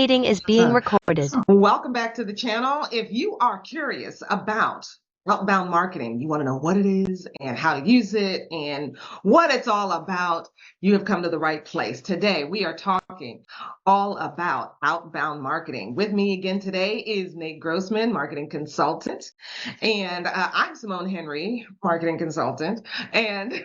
Meeting is being recorded. Welcome back to the channel. If you are curious about outbound marketing, you want to know what it is and how to use it and what it's all about, you have come to the right place. Today, we are talking all about outbound marketing. With me again today is Nate Grossman, marketing consultant, and I'm Simone Henry, marketing consultant. And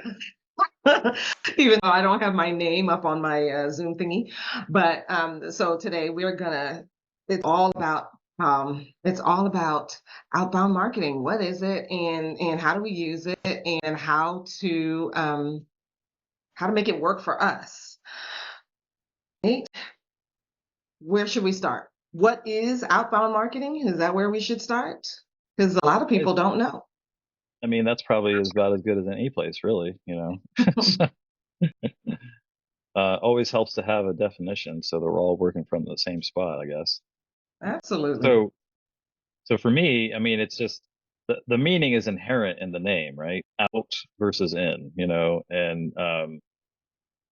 even though I don't have my name up on my Zoom thingy, but so today we're gonna. It's all about outbound marketing. What is it, and how do we use it, and how to make it work for us. Nate, where should we start? What is outbound marketing? Is that where we should start? Because a lot of people don't know. I mean, that's probably about as good as any place, really, So, always helps to have a definition so that we're all working from the same spot, I guess. Absolutely. So for me, I mean, it's just the meaning is inherent in the name, right? Out versus in, and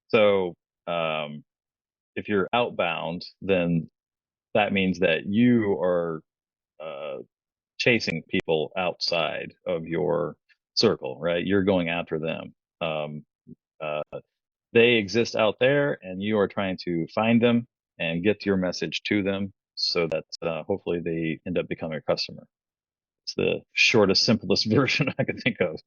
so if you're outbound, then that means that you are uh, chasing people outside of your circle, right? You're going after them. Uh, they exist out there, and you are trying to find them and get your message to them so that hopefully they end up becoming a customer. It's the shortest, simplest version I could think of.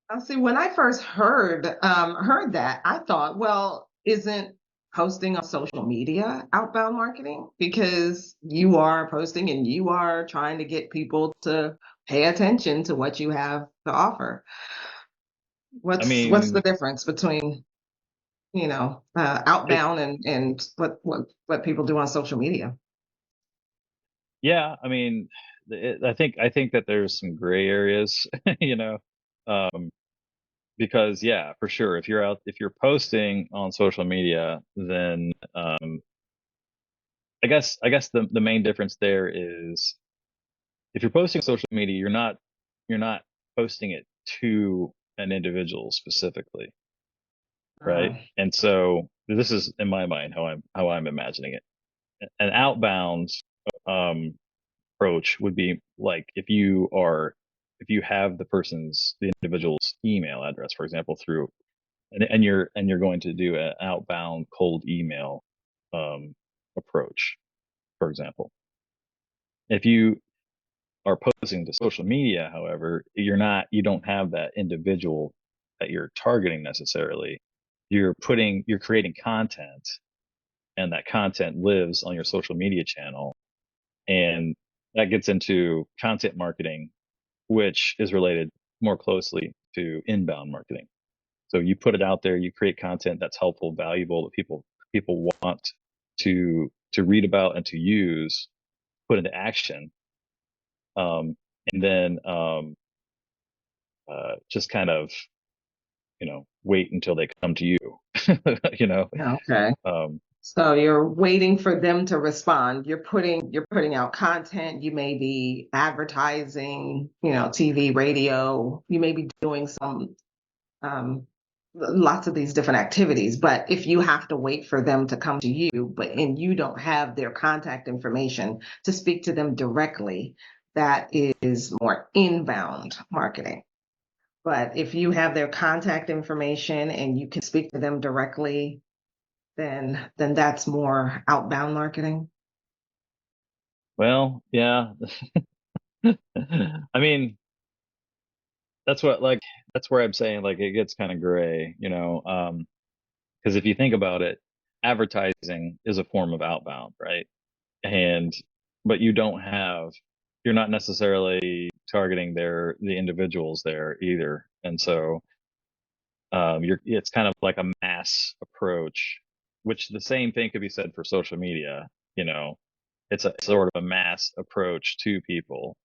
I see. When I first heard that, I thought, well, isn't posting on social media outbound marketing? Because you are posting and you are trying to get people to pay attention to what you have to offer. I What's the mean, difference between it, outbound and what people do on social media? yeah, I mean, I think that there's some gray areas, you know, um, because yeah, for sure, if you're posting on social media, then I guess the main difference there is if you're posting on social media, you're not posting it to an individual specifically, right? Uh, And so this is in my mind how I'm imagining it. An outbound um, approach would be like if you have the individual's email address, for example, through and you're going to do an outbound cold email um, approach, for example. If you are posting to social media, however, you don't have that individual that you're targeting necessarily. You're creating content, and that content lives on your social media channel, and that gets into content marketing, which is related more closely to inbound marketing. So you put it out there, you create content that's helpful, valuable, that people want to read about and to use, put into action, and then just kind of wait until they come to you. you know, okay. um, So you're waiting for them to respond. You're putting out content. You may be advertising, TV, radio. You may be doing some um, lots of these different activities. But if you have to wait for them to come to you, and you don't have their contact information to speak to them directly, that is more inbound marketing. But if you have their contact information and you can speak to them directly, then that's more outbound marketing. well, yeah. I mean, that's what like that's where I'm saying like it gets kind of gray, because if you think about it, advertising is a form of outbound, right? And but you're not necessarily targeting the individuals there either, and so it's kind of like a mass approach, which the same thing could be said for social media. You know, it's a sort of a mass approach to people,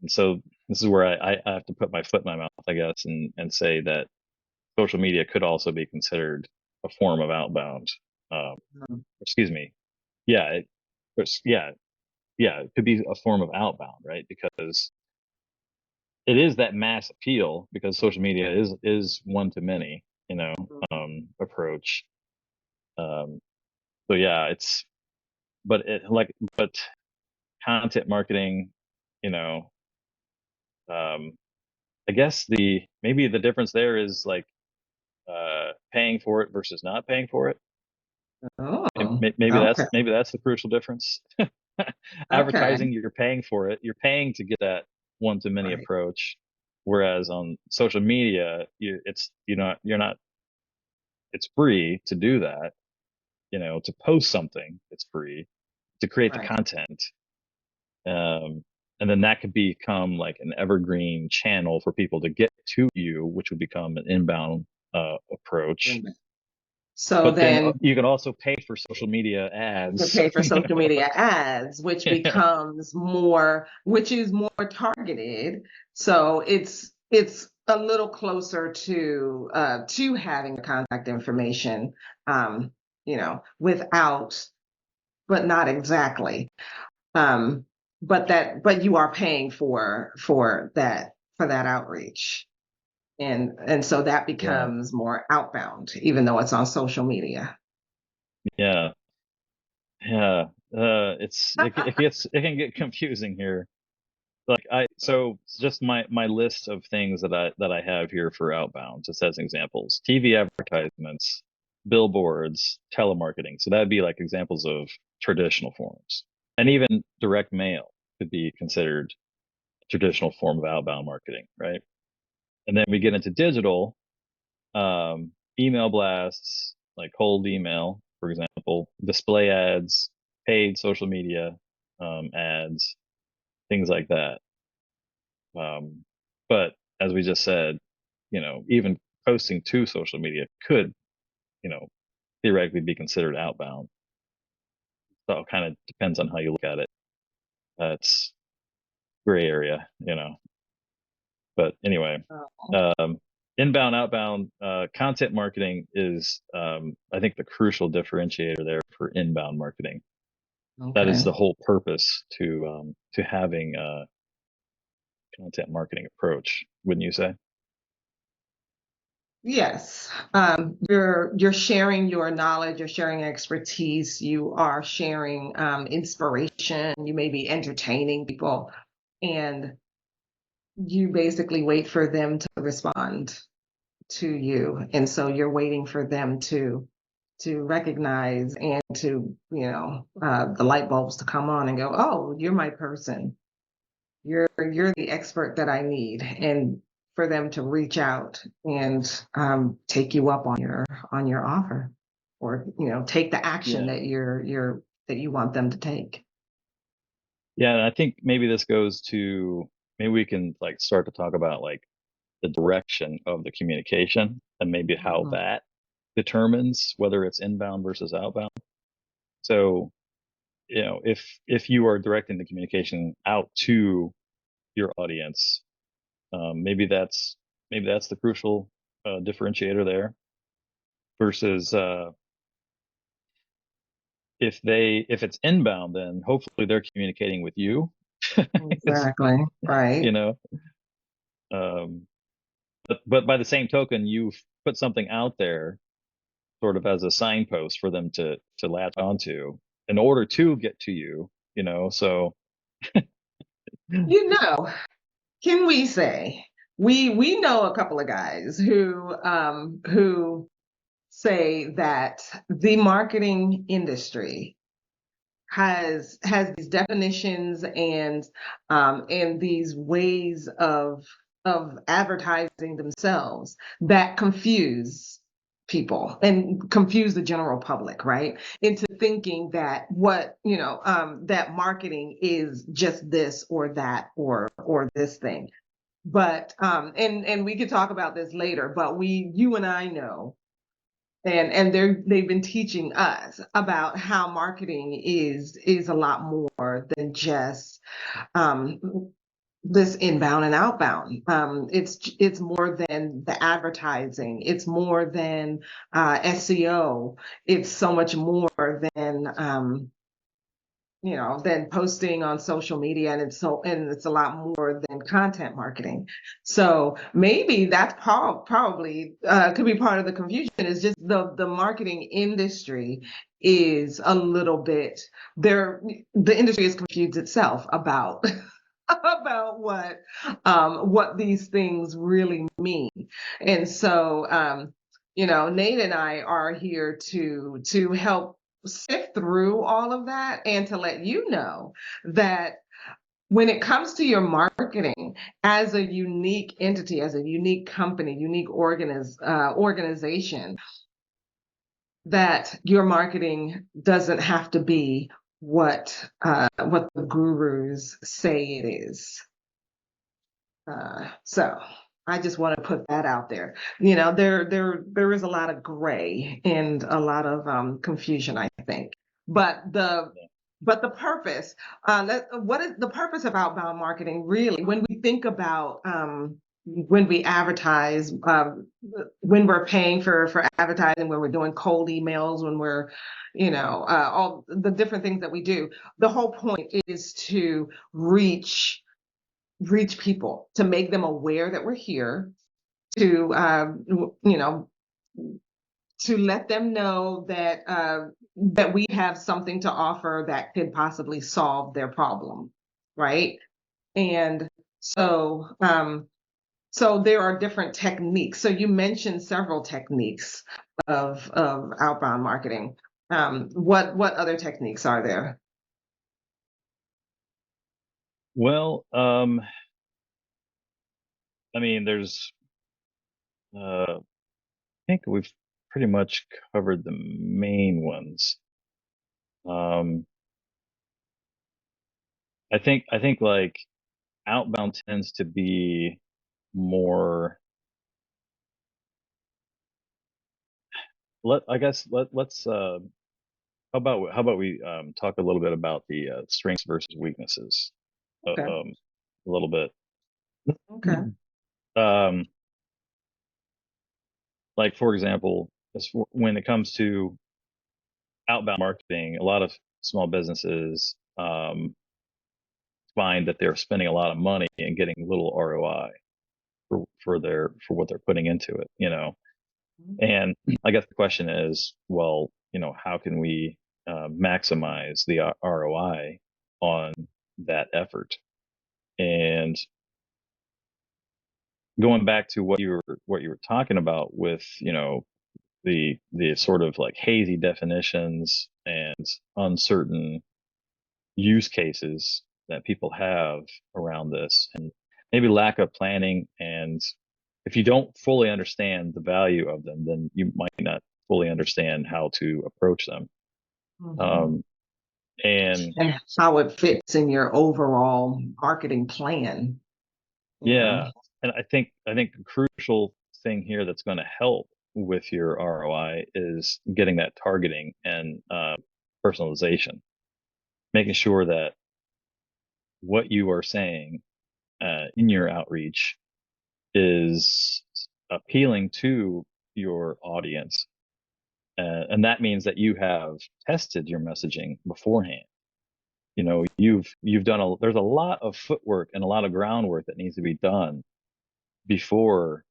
and so this is where I have to put my foot in my mouth, I guess, and say that social media could also be considered a form of outbound. Mhm. Excuse me. Yeah, yeah, yeah, it could be a form of outbound, right? Because it is that mass appeal because social media is one to many, approach. Um, so yeah, but content marketing, you know, um, I guess maybe the difference there is like paying for it versus not paying for it. Oh, okay, Maybe that's the crucial difference. okay, Advertising, you're paying for it. You're paying to get that one to many right, approach. Whereas on social media, you're not, it's free to do that. To post something, it's free to create the right, content. And then that could become like an evergreen channel for people to get to you, which would become an inbound approach. right. So But then then you can also pay for social media to ads. pay for social media ads, which becomes which is more targeted. So it's a little closer to having the contact information, um, without, but not exactly. Um, but you are paying for that outreach. And so that Yeah, becomes more outbound, even though it's on social media. yeah, yeah. It can get confusing here. Like so just my list of things that I have here for outbound, just as examples: TV advertisements, billboards, telemarketing. So that'd be like examples of traditional forms, and even direct mail could be considered a traditional form of outbound marketing, right? And then we get into digital, email blasts, like cold email, for example, display ads, paid social media ads, things like that. Um, but as we just said, even posting to social media could, you know, theoretically be considered outbound. So it kind of depends on how you look at it. That's gray area. But anyway, Oh, um, inbound, outbound, content marketing is, I think, the crucial differentiator there for inbound marketing. That is okay. the whole purpose to having a content marketing approach, wouldn't you say? Yes, you're sharing your knowledge, you're sharing expertise, you are sharing inspiration, you may be entertaining people, and you basically wait for them to respond to you. And so you're waiting for them to recognize and to, the light bulbs to come on and go, oh, you're my person. You're the expert that I need, and for them to reach out and take you up on your offer, or take the action Yeah. that you want them to take. Yeah, and I think maybe this goes to, maybe we can like start to talk about like the direction of the communication and maybe how Mhm. that determines whether it's inbound versus outbound. So, if you are directing the communication out to your audience, maybe that's the crucial differentiator there versus if it's inbound, then hopefully they're communicating with you. It's, Exactly. you Right. know, um, but by the same token, you've put something out there sort of as a signpost for them to latch onto in order to get to you. So You know, can we say we know a couple of guys who say that the marketing industry has these definitions and these ways of advertising themselves that confuse people and confuse the general public, right, into thinking that that marketing is just this or that or this thing. But and we could talk about this later, but you and I know, and they've been teaching us about how marketing is a lot more than just um, this inbound and outbound. It's more than the advertising. It's more than SEO. It's so much more than than posting on social media, and it's a lot more than content marketing. So maybe that's probably could be part of the confusion, is just the marketing industry is a little bit there. The industry is confused itself about about what these things really mean. And so Nate and I are here to help sift through all of that, and to let you know that when it comes to your marketing as a unique entity, as a unique company, unique organization, that your marketing doesn't have to be what the gurus say it is. So I just want to put that out there. There is a lot of gray and a lot of confusion, I think. But the purpose, what is the purpose of outbound marketing really? When we think about when we advertise, when we're paying for advertising, when we're doing cold emails, when we're, all the different things that we do, the whole point is to reach people, to make them aware that we're here, to to let them know that we have something to offer that could possibly solve their problem, right? And so so there are different techniques. So you mentioned several techniques of outbound marketing. What other techniques are there? Well, I mean, there's, I think we've pretty much covered the main ones. Um, I think like outbound tends to be more, I guess let's, how about we talk a little bit about the strengths versus weaknesses, Okay. a little bit. Okay. Um, like for example, when it comes to outbound marketing, a lot of small businesses find that they're spending a lot of money and getting little ROI for what they're putting into it, And I guess the question is, well, how can we maximize the ROI on that effort? And going back to what you were talking about with, the sort of like hazy definitions and uncertain use cases that people have around this, and maybe lack of planning, and if you don't fully understand the value of them, then you might not fully understand how to approach them. Mhm. um, and And how it fits in your overall marketing plan, you know. yeah, and I think the crucial thing here that's going to help with your ROI is getting that targeting and personalization, making sure that what you are saying in your outreach is appealing to your audience. And that means that you have tested your messaging beforehand. You've done there's a lot of footwork and a lot of groundwork that needs to be done before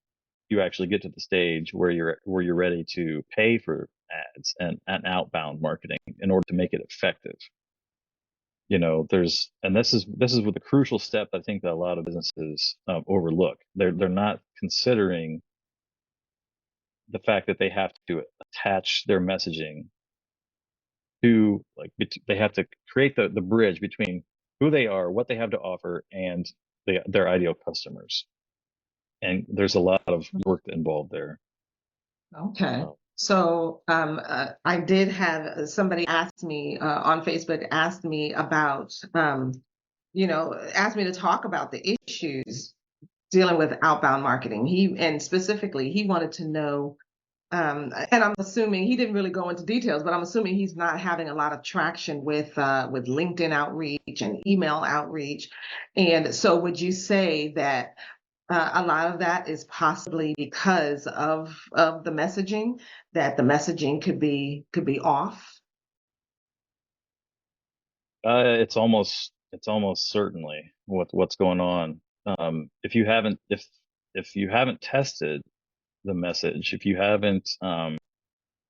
you actually get to the stage where you're ready to pay for ads and outbound marketing in order to make it effective. And this is what the crucial step I think that a lot of businesses overlook. They're not considering the fact that they have to attach their messaging to, like, they have to create the bridge between who they are, what they have to offer, and their ideal customers. And there's a lot of work involved there. Okay. Uh, So I did have somebody ask me on Facebook, asked me about, asked me to talk about the issues dealing with outbound marketing. And specifically, he wanted to know, and I'm assuming he didn't really go into details, but I'm assuming he's not having a lot of traction with LinkedIn outreach and email outreach. And so, would you say that a lot of that is possibly because of the messaging, that the messaging could be off? It's almost certainly what's going on. If you haven't tested the message, if you haven't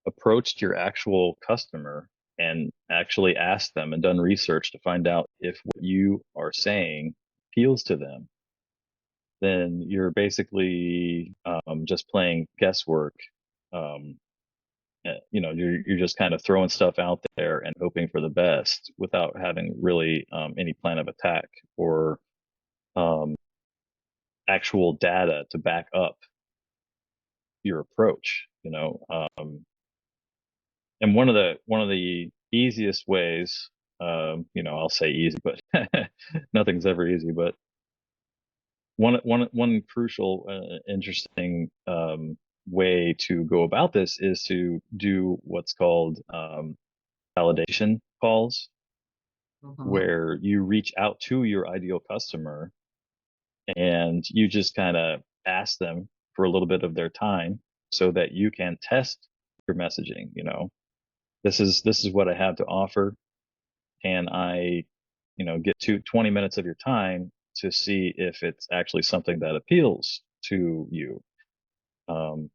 approached your actual customer and actually asked them and done research to find out if what you are saying appeals to them, then you're basically just playing guesswork. Um, you're just kind of throwing stuff out there and hoping for the best without having really any plan of attack or um, actual data to back up your approach. And one of the easiest ways, I'll say easy, but nothing's ever easy. But one crucial, interesting way to go about this is to do what's called validation calls, Mhm. where you reach out to your ideal customer and you just kind of ask them for a little bit of their time so that you can test your messaging. This is what I have to offer. Can I, get to 20 minutes of your time to see if it's actually something that appeals to you? Um,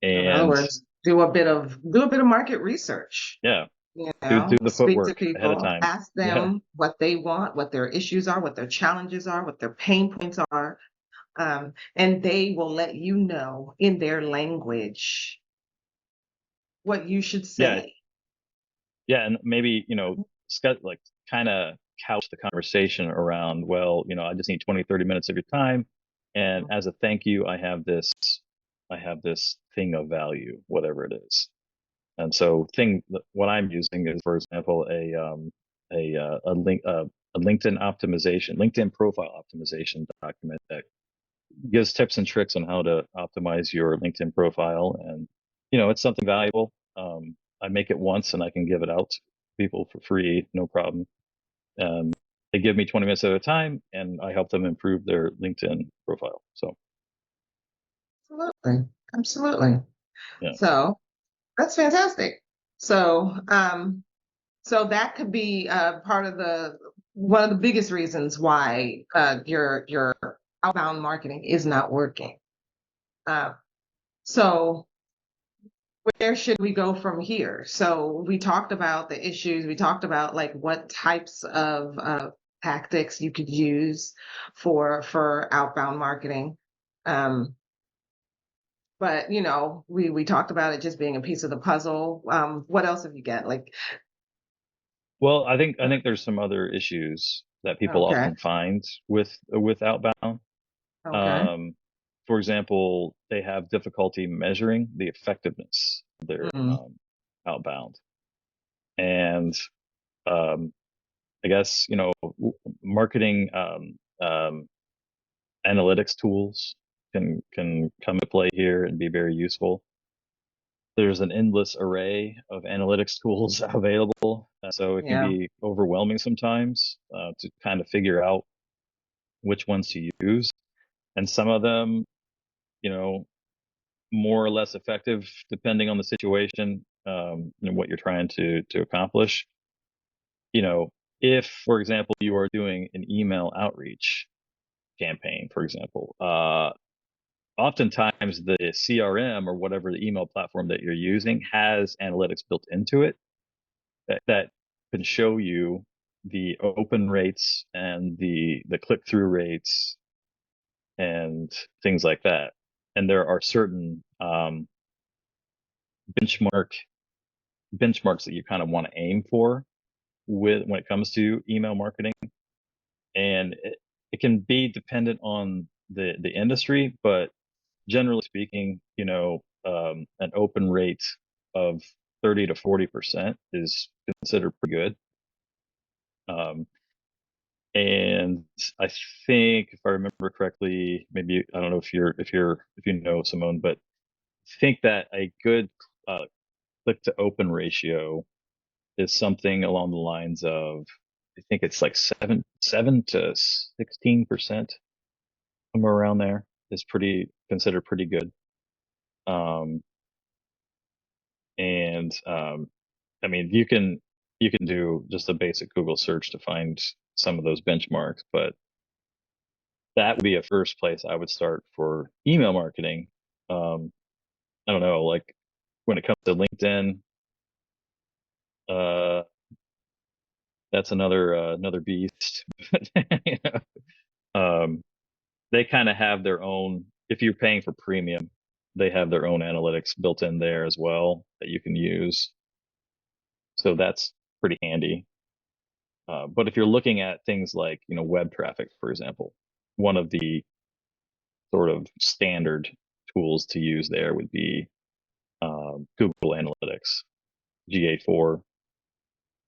In other and words, do a bit of market research. yeah, do the Speak to footwork ahead of people, time. ask Yeah. them what they want, what their issues are, what their challenges are, what their pain points are, and they will let you know in their language what you should Yeah. say. Yeah. And maybe, like kind of couch the conversation around, well, I just need 20, 30 minutes of your time. And as a thank you, I have this thing of value, whatever it is. And so what I'm using is, for example, a LinkedIn optimization, LinkedIn profile optimization document that gives tips and tricks on how to optimize your LinkedIn profile. And, it's something valuable. I make it once and I can give it out to people for free, no problem. Um, they give me 20 minutes at a time and I help them improve their LinkedIn profile. So, Absolutely. Absolutely. yeah. So that's fantastic. So that could be part of the one of the biggest reasons why your outbound marketing is not working. Uh, so where should we go from here? So we talked about the issues. We talked about like what types of tactics you could use for outbound marketing. Um, but we talked about it just being a piece of the puzzle. What else have you got? Like, Well, I think there's some other issues that people okay, often find with outbound. okay, Um, for example, they have difficulty measuring the effectiveness of their mm, outbound, and um, I guess marketing analytics tools can come into play here and be very useful. There's an endless array of analytics tools available, so it can yeah, be overwhelming sometimes to kind of figure out which ones to use. And some of them, you know, more or less effective depending on the situation and what you're trying to accomplish. You know, if, for example, you are doing an email outreach campaign, for example, oftentimes the CRM or whatever the email platform that you're using has analytics built into it that can show you the open rates and the click through rates and things like that. And there are certain benchmark benchmarks that you kind of want to aim for with when it comes to email marketing. And it can be dependent on the industry, but generally speaking, an open rate of 30 to 40% is considered pretty good. Um, and I think if I remember correctly, maybe I don't know if you know Simone, but I think that a good uh, click to open ratio is something along the lines of, I think it's like 7 to 16%, somewhere around there is pretty considered pretty good. Um, and I mean, you can you can do just a basic Google search to find some of those benchmarks, but that would be a first place I would start for email marketing. I don't know, like when it comes to LinkedIn, uh, that's another beast. You know, they kind of have their own. If you're paying for premium, they have their own analytics built in there as well that you can use. So that's pretty handy. But if you're looking at things like, web traffic, for example, one of the sort of standard tools to use there would be Google Analytics, GA4,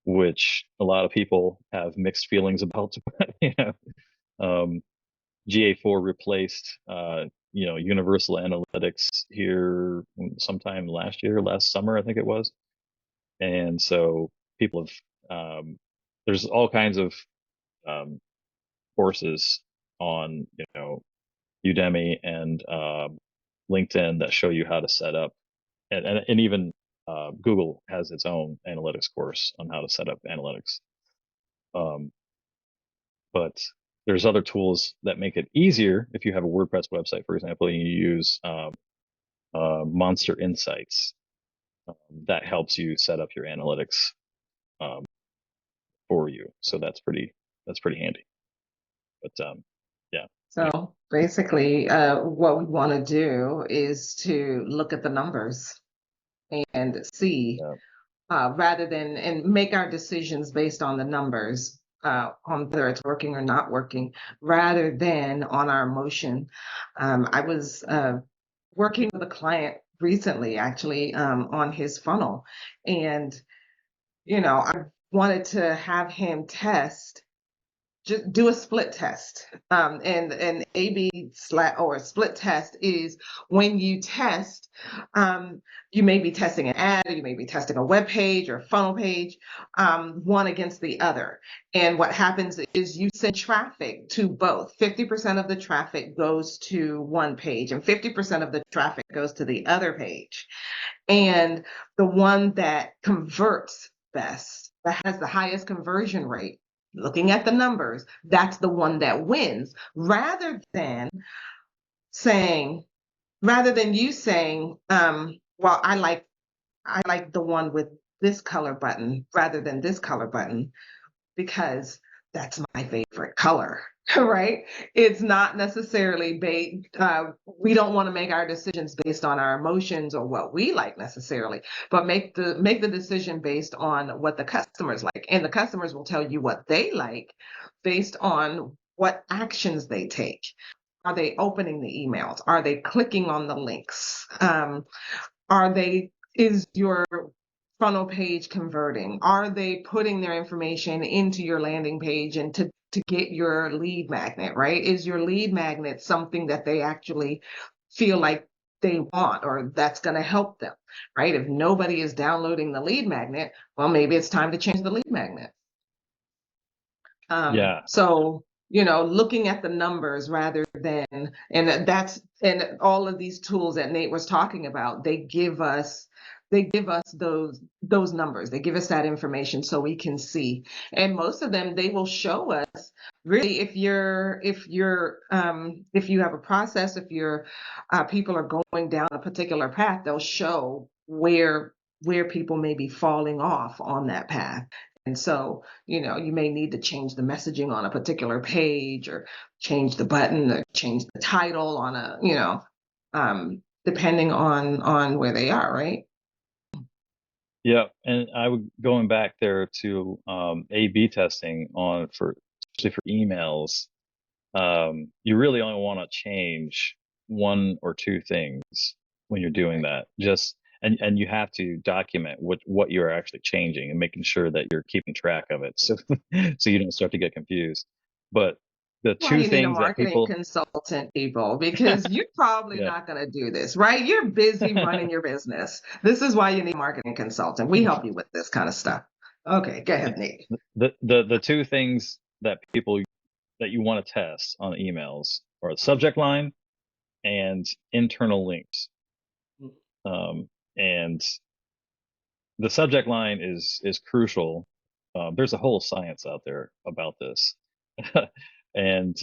which a lot of people have mixed feelings about. you know, um, GA4 replaced, Universal Analytics here sometime last summer, I think it was. And so people have, there's all kinds of um, courses on, Udemy and LinkedIn that show you how to set up, and even Google has its own analytics course on how to set up analytics. Um, but there's other tools that make it easier if you have a WordPress website, for example, and you use Monster Insights. That helps you set up your analytics um, for you. So that's pretty handy. But yeah, anyway, So basically, what we want to do is to look at the numbers and see, yeah, rather than and make our decisions based on the numbers, on whether it's working or not working, rather than on our emotion. I was working with a client recently, actually, on his funnel, and I wanted to have him test, just do a split test. And an A/B slash or a split test is when you test, you may be testing an ad, or you may be testing a web page or a funnel page, one against the other. And what happens is you send traffic to both. 50% of the traffic goes to one page, and 50% of the traffic goes to the other page. And the one that converts best, that has the highest conversion rate, looking at the numbers, that's the one that wins. Saying, rather than you saying, well, I like the one with this color button rather than this color button because that's my favorite color, right? It's not necessarily based, we don't want to make our decisions based on our emotions or what we like necessarily, but make the decision based on what the customers like. And the customers will tell you what they like based on what actions they take. Are they opening the emails? Are they clicking on the links? Is your funnel page converting? Are they putting their information into your landing page and to get your lead magnet, right? Is your lead magnet something that they actually feel like they want or that's going to help them, right? If nobody is downloading the lead magnet, well, maybe it's time to change the lead magnet. yeah, So, looking at the numbers rather than, and all of these tools that Nate was talking about, they give us those numbers. They give us that information so we can see. And most of them, they will show us really if you have a process, if your people are going down a particular path, they'll show where people may be falling off on that path. And so, you may need to change the messaging on a particular page or change the button or change the title on depending on where they are, right? yeah. And I would going back there to A/B testing on for especially for emails. You really only want to change one or two things when you're doing that. Just and you have to document what you're actually changing and making sure that you're keeping track of it, so so you don't start to get confused. But the Why two you need a things that marketing people, consultant, people, because you're probably yeah, not going to do this, right? You're busy running your business. This is why you need a marketing consultant. We help you with this kind of stuff. Okay, go yeah, ahead, Nate. the two things that people that you want to test on emails are the subject line and internal links. Um, and the subject line is crucial there's a whole science out there about this, and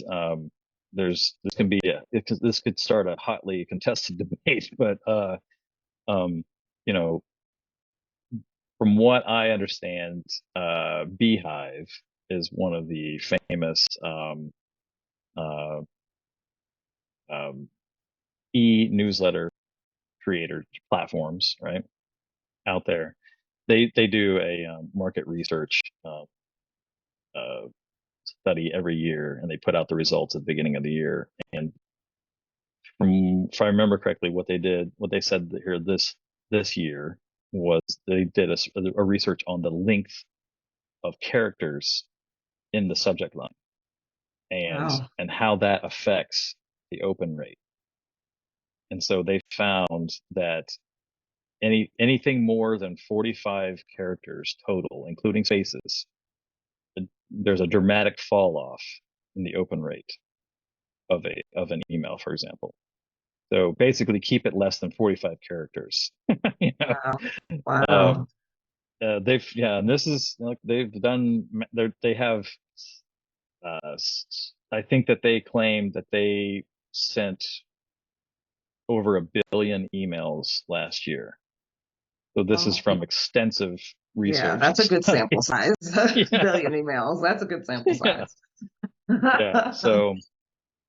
this can be this could start a hotly contested debate, but you know, from what I understand, Beehive is one of the famous uh, um, e-newsletter creator platforms, right, out there. They do a market research uh, study every year, and they put out the results at the beginning of the year. And from, if I remember correctly, what they said here this year was they did a research on the length of characters in the subject line Wow. and how that affects the open rate. And so they found that anything more than 45 characters total, including spaces, there's a dramatic fall off in the open rate of an email, for example. So basically, keep it less than 45 characters. You know, Wow. um, Wow. they've yeah, and this is like they've done. They have. I think that they claimed that they sent over 1 billion emails last year. So this is Oh, from extensive yeah, research and that's a good sample study. size. Yeah, Billion emails. That's a good sample yeah, size. yeah. So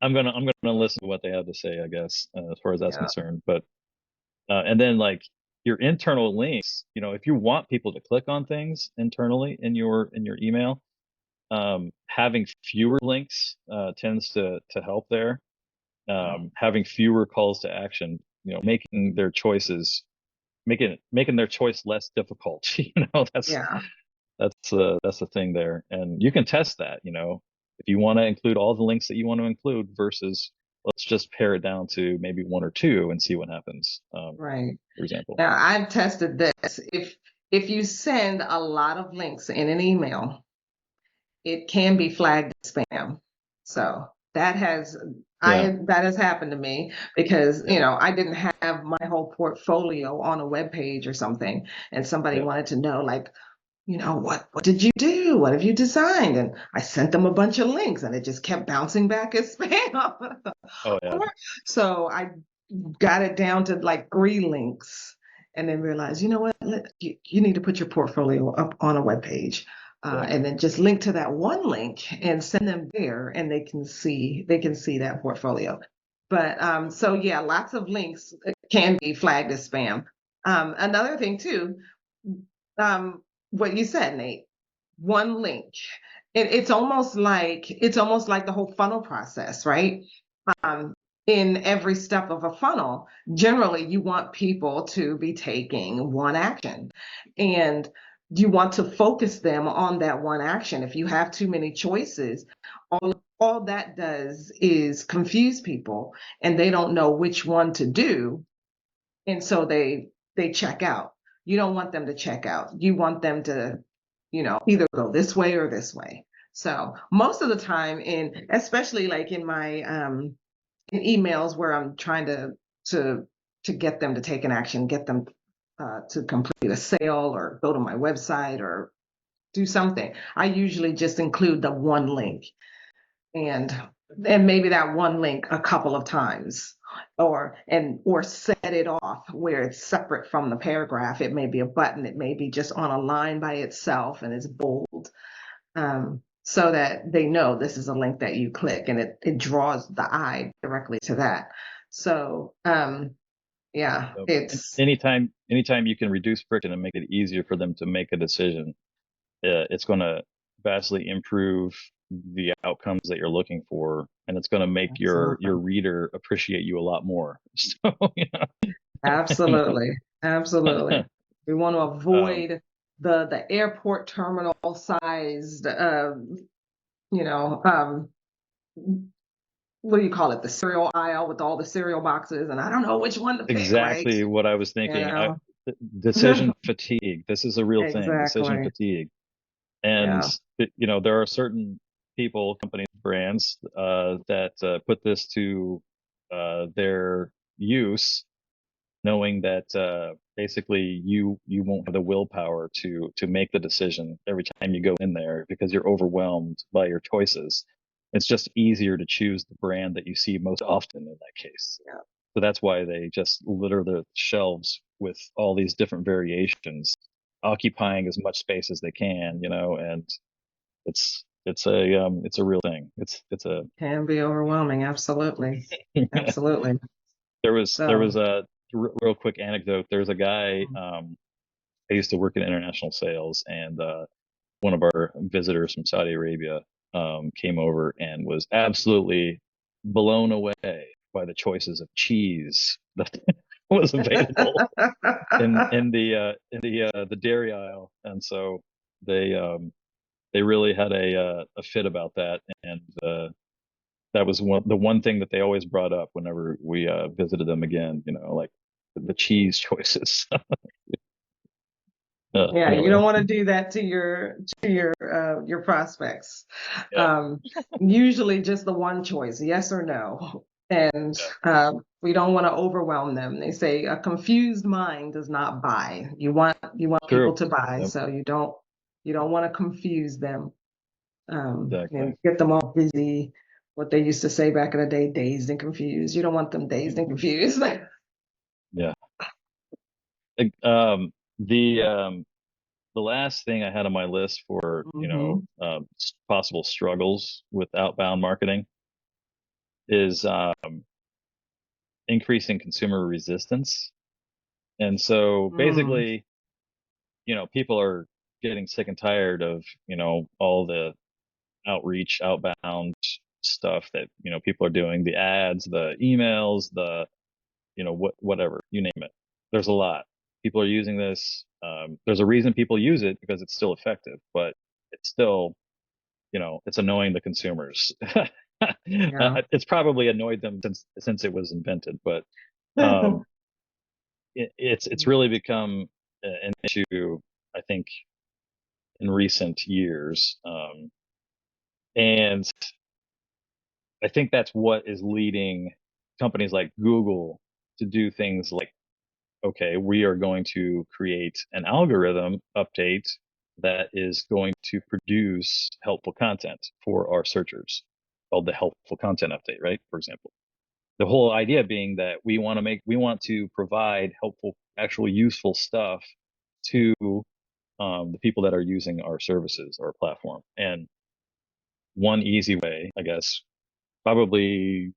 I'm gonna listen to what they have to say, I guess, as far as that's Yeah, concerned. But and then like your internal links, if you want people to click on things internally in your email, having fewer links tends to help there. Having fewer calls to action, making their choices, making their choice less difficult. That's yeah, that's the thing there, and you can test that. If you want to include all the links that you want to include versus let's just pare it down to maybe one or two and see what happens. right. For example. Now I've tested this. If you send a lot of links in an email, it can be flagged as spam. So that has Yeah. that has happened to me because Yeah. I didn't have my whole portfolio on a web page or something, and somebody Yeah. wanted to know like, what did you do? What have you designed? And I sent them a bunch of links, and it just kept bouncing back as spam. Oh yeah. So I got it down to like 3 links, and then realized, you know what, you need to put your portfolio up on a web page, Yeah. and then just link to that one link and send them there, and they can see that portfolio. But so yeah, lots of links can be flagged as spam. Another thing too, um, what you said, Nate, one link. It's almost like the whole funnel process, right? Um, in every step of a funnel, generally you want people to be taking one action, and you want to focus them on that one action. If you have too many choices, all that does is confuse people, and they don't know which one to do, and so they check out. You don't want them to check out. You want them to, either go this way or this way. So most of the time, in especially like in my in emails where I'm trying to to get them to take an action, get them to complete a sale or go to my website or do something, I usually just include the one link, and maybe that one link a couple of times, or set it off where it's separate from the paragraph. It may be a button, it may be just on a line by itself and it's bold, so that they know this is a link that you click, and it draws the eye directly to that. So yeah, So it's anytime you can reduce friction and make it easier for them to make a decision, it's going to vastly improve the outcomes that you're looking for, and it's going to make your absolutely, reader appreciate you a lot more. So, absolutely, absolutely. We want to um, avoid the airport terminal sized, you know, what do you call it? The cereal aisle with all the cereal boxes, and I don't know which one to pick, right? exactly what I was You thinking. know, Decision fatigue. This is a real thing. Decision exactly. fatigue. And Yeah, there are certain people, companies, brands that put this to their use, knowing that basically you won't have the willpower to make the decision every time you go in there because you're overwhelmed by your choices. It's just easier to choose the brand that you see most often in that case. Yeah. So that's why they just litter the shelves with all these different variations, occupying as much space as they can, and it's a real thing. It's a Can be overwhelming. Absolutely. Absolutely. there was So, a real quick anecdote. There was a guy, I used to work in international sales, and one of our visitors from Saudi Arabia came over and was absolutely blown away by the choices of cheese that was available in the dairy aisle, and so they really had a fit about that, and that was the one thing that they always brought up whenever we visited them again. Like the cheese choices. yeah, you Anyway, don't want to do that to your prospects. yeah, Um, Usually just the one choice, yes or no. And yeah, we don't want to overwhelm them. They say a confused mind does not buy. You want people true. to buy, Yep, so you don't want to confuse them. exactly. Get them all busy. What they used to say back in the day, dazed and confused. You don't want them dazed and confused. Yeah. The last thing I had on my list for Hmm. possible struggles with outbound marketing is increasing consumer resistance. And so Mm, basically, people are getting sick and tired of all the outreach, outbound stuff that people are doing, the ads, the emails, the whatever, you name it. There's a lot. People are using this. There's a reason people use it because it's still effective, but it's still, it's annoying the consumers. yeah. It's probably annoyed them since it was invented, but um, it's really become an issue, I think, in recent years, and I think that's what is leading companies like Google to do things like, okay, we are going to create an algorithm update that is going to produce helpful content for our searchers, called the helpful content update, right? For example, the whole idea being that we want to provide helpful, actual useful stuff to the people that are using our services or platform. And one easy way, I guess, probably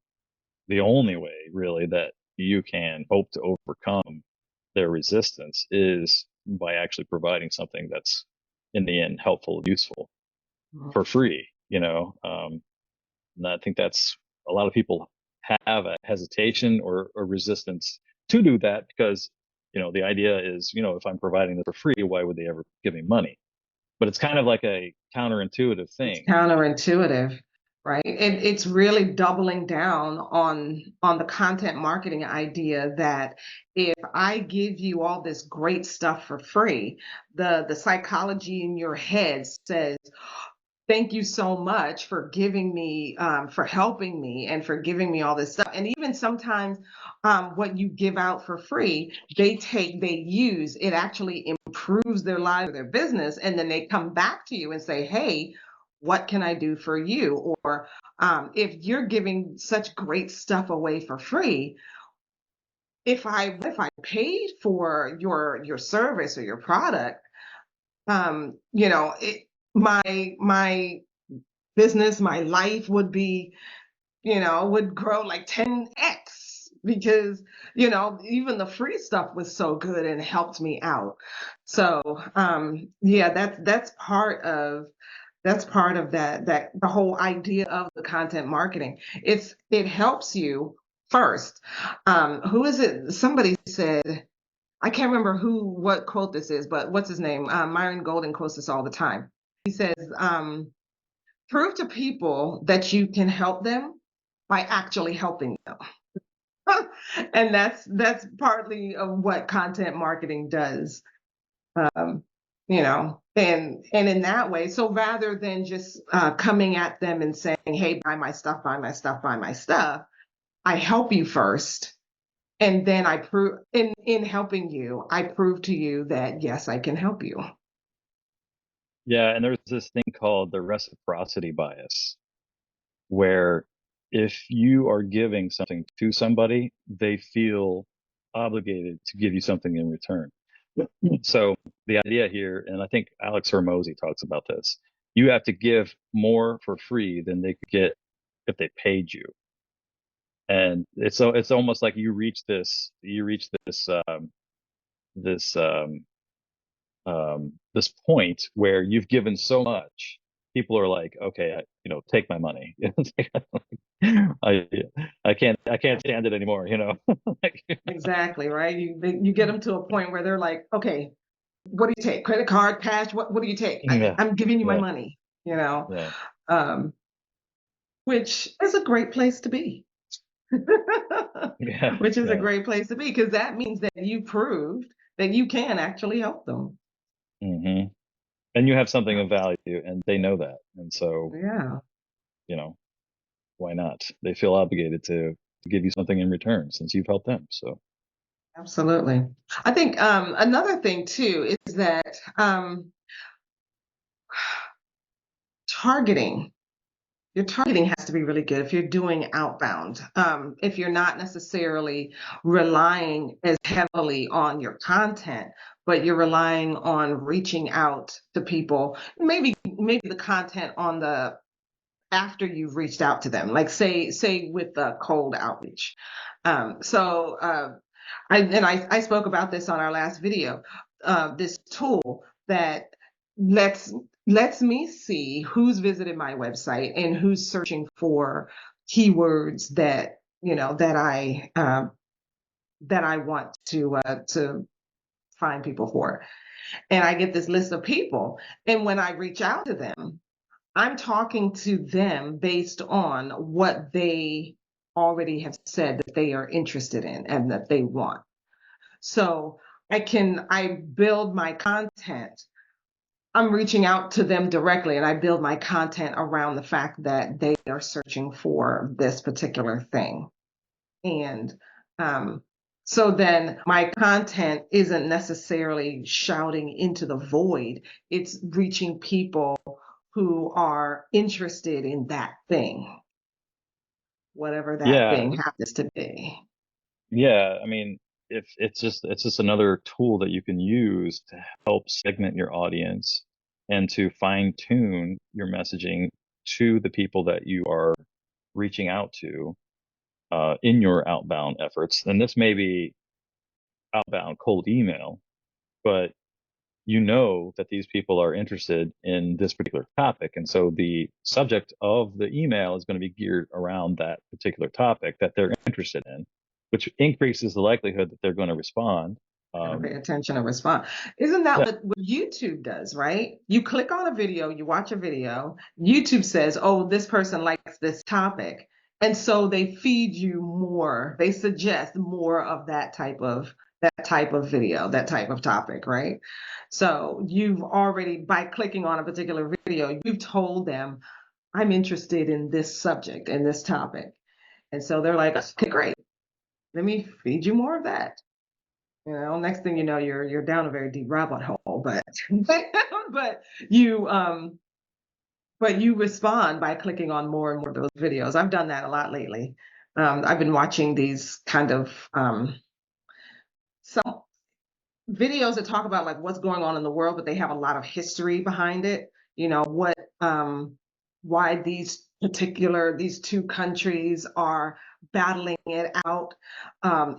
the only way really that you can hope to overcome their resistance is by actually providing something that's in the end helpful and useful for free, and I think that's a lot of people have a hesitation or a resistance to do that because the idea is, if I'm providing this for free, why would they ever give me money? But it's kind of like a counterintuitive It's thing. counterintuitive, right? It's really doubling down on the content marketing idea that if I give you all this great stuff for free, the psychology in your head says, thank you so much for giving me, for helping me, and for giving me all this stuff. And even sometimes, what you give out for free, they use it, actually improves their life or their business, and then they come back to you and say, "Hey, what can I do for you?" Or if you're giving such great stuff away for free, if I paid for your service or your product, my business, my life would grow like 10x, because, even the free stuff was so good and helped me out. So, yeah, that's part of that the whole idea of the content marketing. It helps you first. Who is it? Somebody said, I can't remember what quote this is, but what's his name? Myron Golden quotes this all the time. He says, prove to people that you can help them by actually helping them. And that's partly of what content marketing does. Um, and in that way, so rather than just coming at them and saying, "Hey, buy my stuff, buy my stuff, buy my stuff," I help you first, And then I prove in helping you, I prove to you that yes, I can help you. Yeah, and there's this thing called the reciprocity bias, where if you are giving something to somebody, they feel obligated to give you something in return. So the idea here, and I think Alex Hormozy talks about this, you have to give more for free than they could get if they paid you. And it's almost like this this point where you've given so much, people are like, okay, take my money. I I can't stand it anymore, Like, Exactly, right? You get them to a point where they're like, okay, what do you take? Credit card, cash? What do you take? yeah, I'm giving you my yeah, money, you know, yeah, um, which is a great place to be. yeah, Which is a yeah. great place to be because that means that you proved that you can actually help them. hmm And you have something of value, and they know that, and so Yeah, you know why not? They feel obligated to give you something in return since you've helped them. So absolutely. I think another thing too is that targeting. Your targeting has to be really good if you're doing outbound. If you're not necessarily relying as heavily on your content, but you're relying on reaching out to people, maybe the content on the after you've reached out to them, like say with the cold outreach. I spoke about this on our last video. This tool that lets lets me see who's visited my website and who's searching for keywords that I want to find people for. And I get this list of people, and when I reach out to them, I'm talking to them based on what they already have said that they are interested in and that they want. So I build my content. I'm reaching out to them directly and I build my content around the fact that they are searching for this particular thing. And um, so then my content isn't necessarily shouting into the void, it's reaching people who are interested in that thing, whatever that yeah, thing happens to be. yeah. I mean, if it's just another tool that you can use to help segment your audience and to fine tune your messaging to the people that you are reaching out to in your outbound efforts. And this may be outbound cold email, but you know that these people are interested in this particular topic. And so the subject of the email is going to be geared around that particular topic that they're interested in, which increases the likelihood that they're going to respond. Going to Um, pay attention and respond. Isn't that yeah, what YouTube does, right? You click on a video, you watch a video, YouTube says, oh, this person likes this topic. And so they feed you more, they suggest more of that type of video, that type of topic, right? So you've already, by clicking on a particular video, you've told them, I'm interested in this subject and this topic. And so they're like, okay, great. Let me feed you more of that. Next thing you know, you're down a very deep rabbit hole, but but you um but you respond by clicking on more and more of those videos. I've done that a lot lately. I've been watching these kind of some videos that talk about like what's going on in the world, but they have a lot of history behind it. What why these two countries are battling it out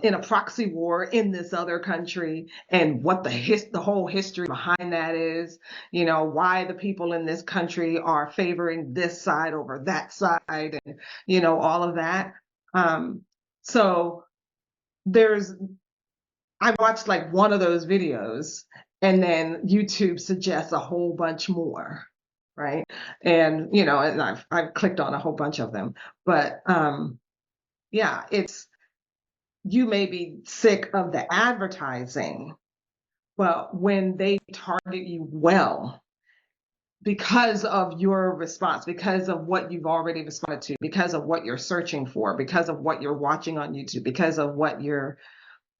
in a proxy war in this other country, and what the whole history behind that is. Why the people in this country are favoring this side over that side, and all of that. So there's I watched like one of those videos, and then YouTube suggests a whole bunch more, right? And I've clicked on a whole bunch of them. But yeah, it's you may be sick of the advertising, but when they target you well, because of your response, because of what you've already responded to, because of what you're searching for, because of what you're watching on YouTube, because of what you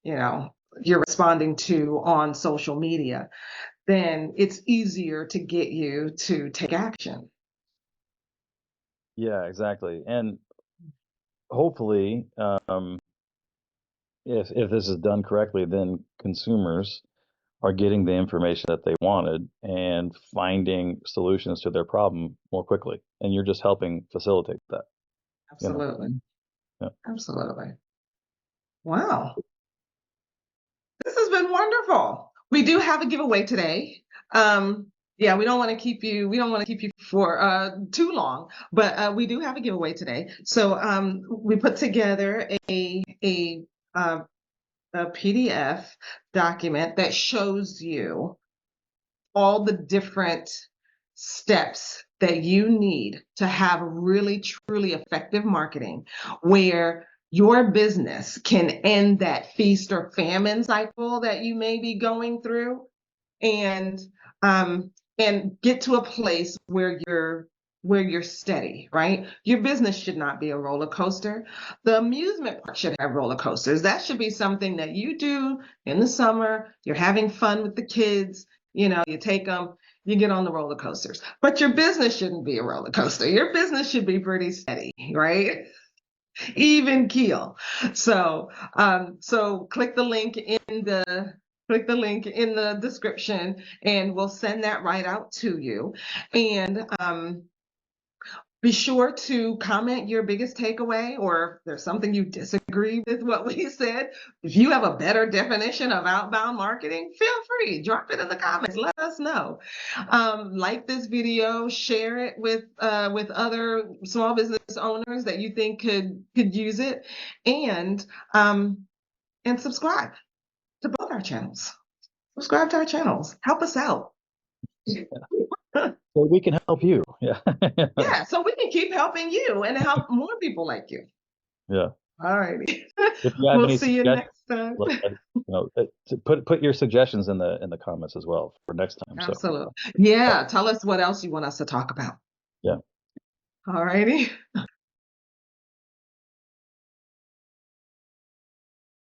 know, you're responding to on social media, then it's easier to get you to take action. Yeah, exactly. And hopefully, if this is done correctly, then consumers are getting the information that they wanted and finding solutions to their problem more quickly. And you're just helping facilitate that, you know. Absolutely. Yeah. Absolutely. Wow. This has been wonderful. We do have a giveaway today. Yeah, we don't want to keep you for too long, but we do have a giveaway today. So we put together uh, a PDF document that shows you all the different steps that you need to have really truly effective marketing where your business can end that feast or famine cycle that you may be going through and um and get to a place where you're steady, right? Your business should not be a roller coaster. The amusement park should have roller coasters. That should be something that you do in the summer. You're having fun with the kids, you take them, you get on the roller coasters. But your business shouldn't be a roller coaster. Your business should be pretty steady, right? Even keel. So click the link in the description, and we'll send that right out to you. And be sure to comment your biggest takeaway, or if there's something you disagree with what we said. If you have a better definition of outbound marketing, feel free, drop it in the comments. Let us know. Like this video, share it with other small business owners that you think could use it, and and subscribe to both our channels. Subscribe to our channels. Help us out. So we can help you. Yeah. Yeah, so we can keep helping you and help more people like you. Yeah. All righty. If you have We'll any see you suggestions, next time. to put your suggestions in the comments as well for next time. So Absolutely. Yeah, tell us what else you want us to talk about. yeah. All righty.